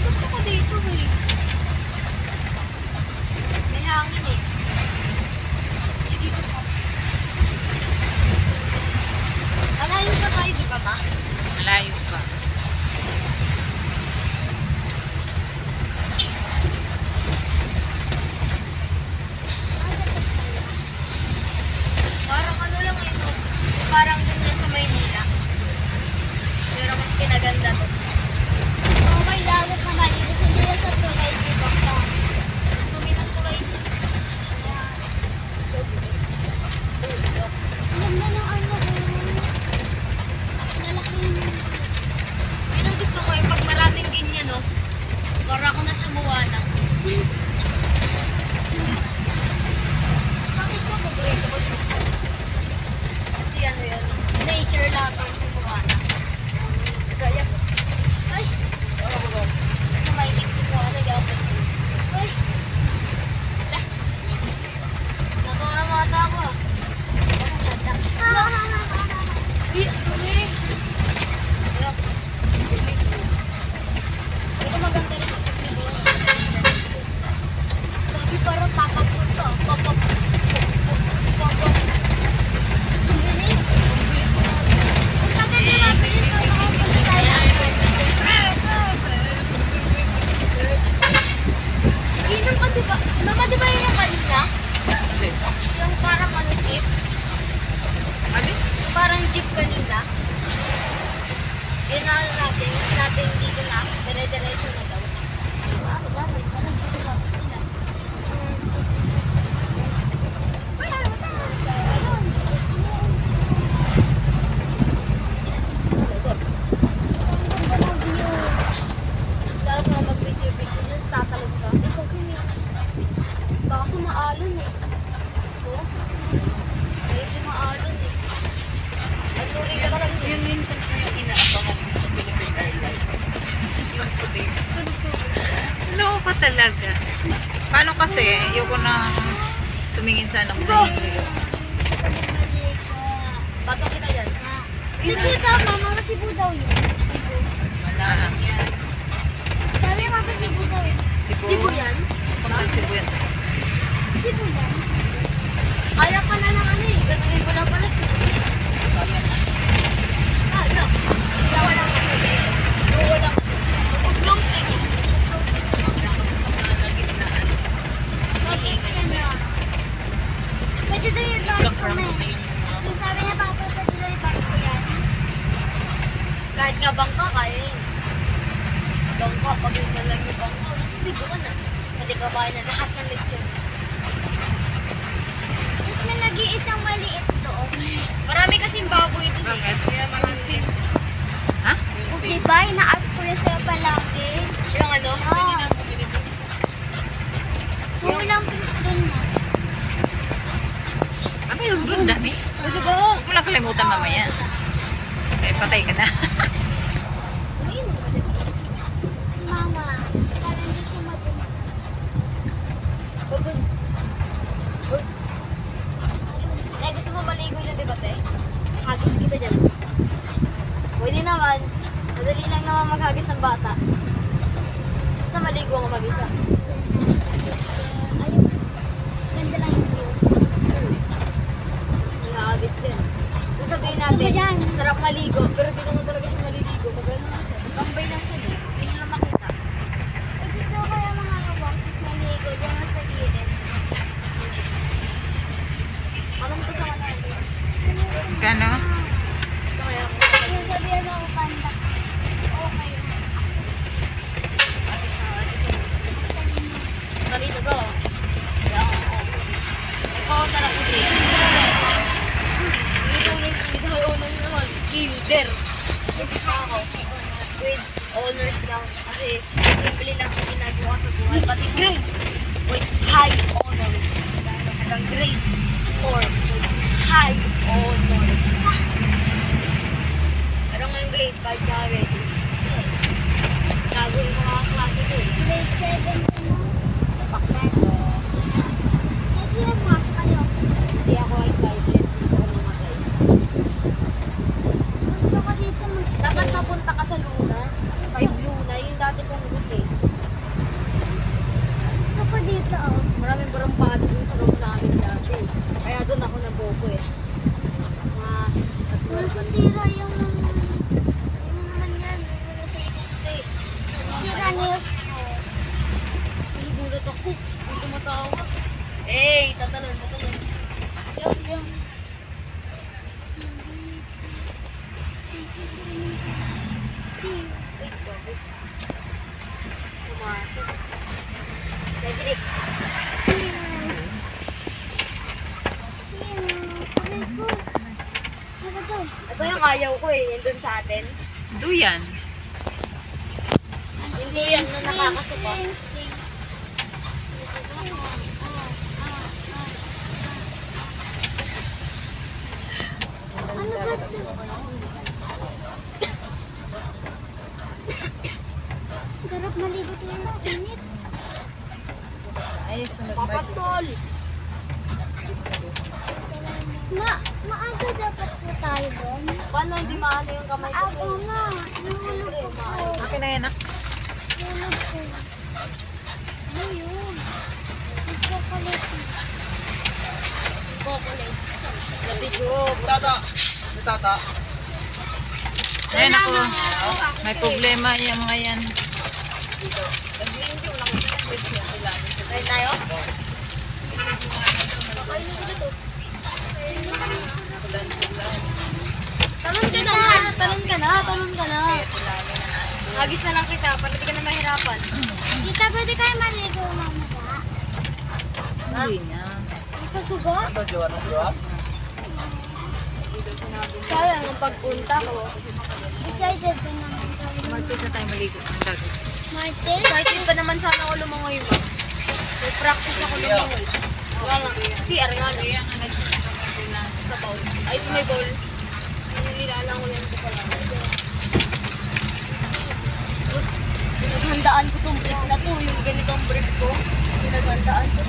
Gusto ko dito eh. May hangin eh. Malayo pa tayo, di ba ma? Malayo pa. Parang ano lang ito. Parang din yan sa Maynila. Pero mas pinaganda to. Oh, may dagat naman. Kasi hindi yan sa tulay. Diba ka? Tumi ng tulay. Ganda ng ano ko. Nalaking. Yun ang gusto ko eh. Pag maraming ganyan no. Para ako nasa Moana. Bakit ko paborito ko dito? Kasi ano yun, nature lover si Moana. Gaya ko. Ay! Sa mainit si Moana, di ako pwede. Ay! Wala. Nakuha ang mata ko ah. Anong mata? Ay, ang dumi. Ayak. Dumi ko. Ito maganda rin yung pagpili. Sabi parang papapur to. Papapur. Papapur. Bilis. Ang bilis na. Ang tagal na mabilis na makapunta tayo. Inom ka diba? Mama, diba yun yung kanina? Yung parang ano jeep? Ano? Yung parang jeep kanina. Yun na ano natin. Sinabi dito na. Dire-diretso na daw. Ano ba? Parang dito na. Sarap na mag-video-video na tatalog sa atin. Baka sumaalon eh. Oo. Medyo maalon eh. At tuloy ka lang Yun eh. minsan ko yung inaabangan ko sa Philippine Airlines. Yung today. No pa talaga. Paano kasi, ayoko na tumingin sa anak ko. Bato kita dyan. Cebu daw, mama. Cebu daw yun. Cebu. Wala lang yan. Sabi mama, Cebu daw yun. Cebu. Cebu yan? Punta Cebu yan. Cebu yan. Kaya ka na ng ano eh. Ganun wala pala Cebu. Ah, no. Kaya wala ka. Wala ka. Floating eh. Pwede daw yung park kami. Yung sabi niya, papa, pwede daw yung park ko yan. Kahit nga bangka, kaya yun. Bangka, pag yun na lang yung bangka, nasa Cebu ka na. Pwede ka ba na lahat ng lechon. Tapos may nag-iisang maliit doon. Marami kasing baboy dun eh. Bakit? Kaya marami din. Ha? Diba, ina-ask ko yun sa'yo palagi. Yung ano? Oo. Yung ilang piece dun mo. Ah, mayroon doon dami. O diba? Huwag mo lang kalimutan mamaya. Eh, patay ka na. Umiinom ka din, please. Mama, parang hindi siya matunog. Pagod. Eh, gusto mo maligo dyan, diba, te? Hagis kita dyan. Pwede naman. Madali lang naman maghagis ng bata. Basta maligo ako mag-isa. Ayun. Ganda lang yung view. Ihagis din. Kung sabihin natin, sarap maligo, pero di naman talaga siya maliligo. Pag ano lang siya, tambay lang siya. Hindi nyo lang makita. Eh, dito kaya mga kabangkis maligo, dyan mas nag-iinit. Alam ko sa kanila. Kano? Ito kaya ako. Sabihan ako panda. Okay. Talito ko. Ikaw tarap ko din. Ito naman. Kinder. Ako. With honors lang. Kasi simple lang ang ginagawa sa buhay. Pati grade. With high honor. Hanggang grade 4. With high honor. Pero ngayon grade 5 tsaka grade 6. Gago yung mga klase ko eh. Grade 7 mo. Napaksan ko. Hindi nagpasa kayo. Hindi ako excited. Gusto ko mamatay. Gusto ko dito Masisira yung naman yan. Yung nasa isip ko eh. Masisira nails ko. Nagulat ako. Kung tumatawa. Eh, tatalon. Yung. Wait, bago. Pumasok. Nagrik. Ito yung ayaw ko eh, yun dun sa atin. Duyan. Hindi yan na nakakasuka. Ano ba ito? Sarap maligo tayo ng init. Ay, sunod Papatol! Maaga dapat po tayo doon. Paano hindi maano yung kamay ko? Ako nga. Nahulog ko. Akin na yan, ah. Nahulog ko. Ayun. Chocolate. Chocolate. Nabidyo. Tata. Ayun ako. May problema yung mga yan. Tayo tayo? Kakain na dito. Talon ka na. Agis na lang kita, para di ka na mahirapan. Tita, pwede kayo maligo mamaya? Hindi niya. Sa suga? Ito, Joan. Joan? Sayang ang pagpunta ko. Excited pa naman tayo. Martes na tayo maligo. Ang dagat. Martes? Excited pa naman sana ako lumangoy ba? May practice ako lumangoy. Wala lang. Sa CR nga lang. Kaya nga Sa bowl. Ay, sa may bowl. Nililalang ko yan ko pala. Tapos, pinaghandaan ko itong brick na to. Yung ganitong brick ko. Pinaghandaan ko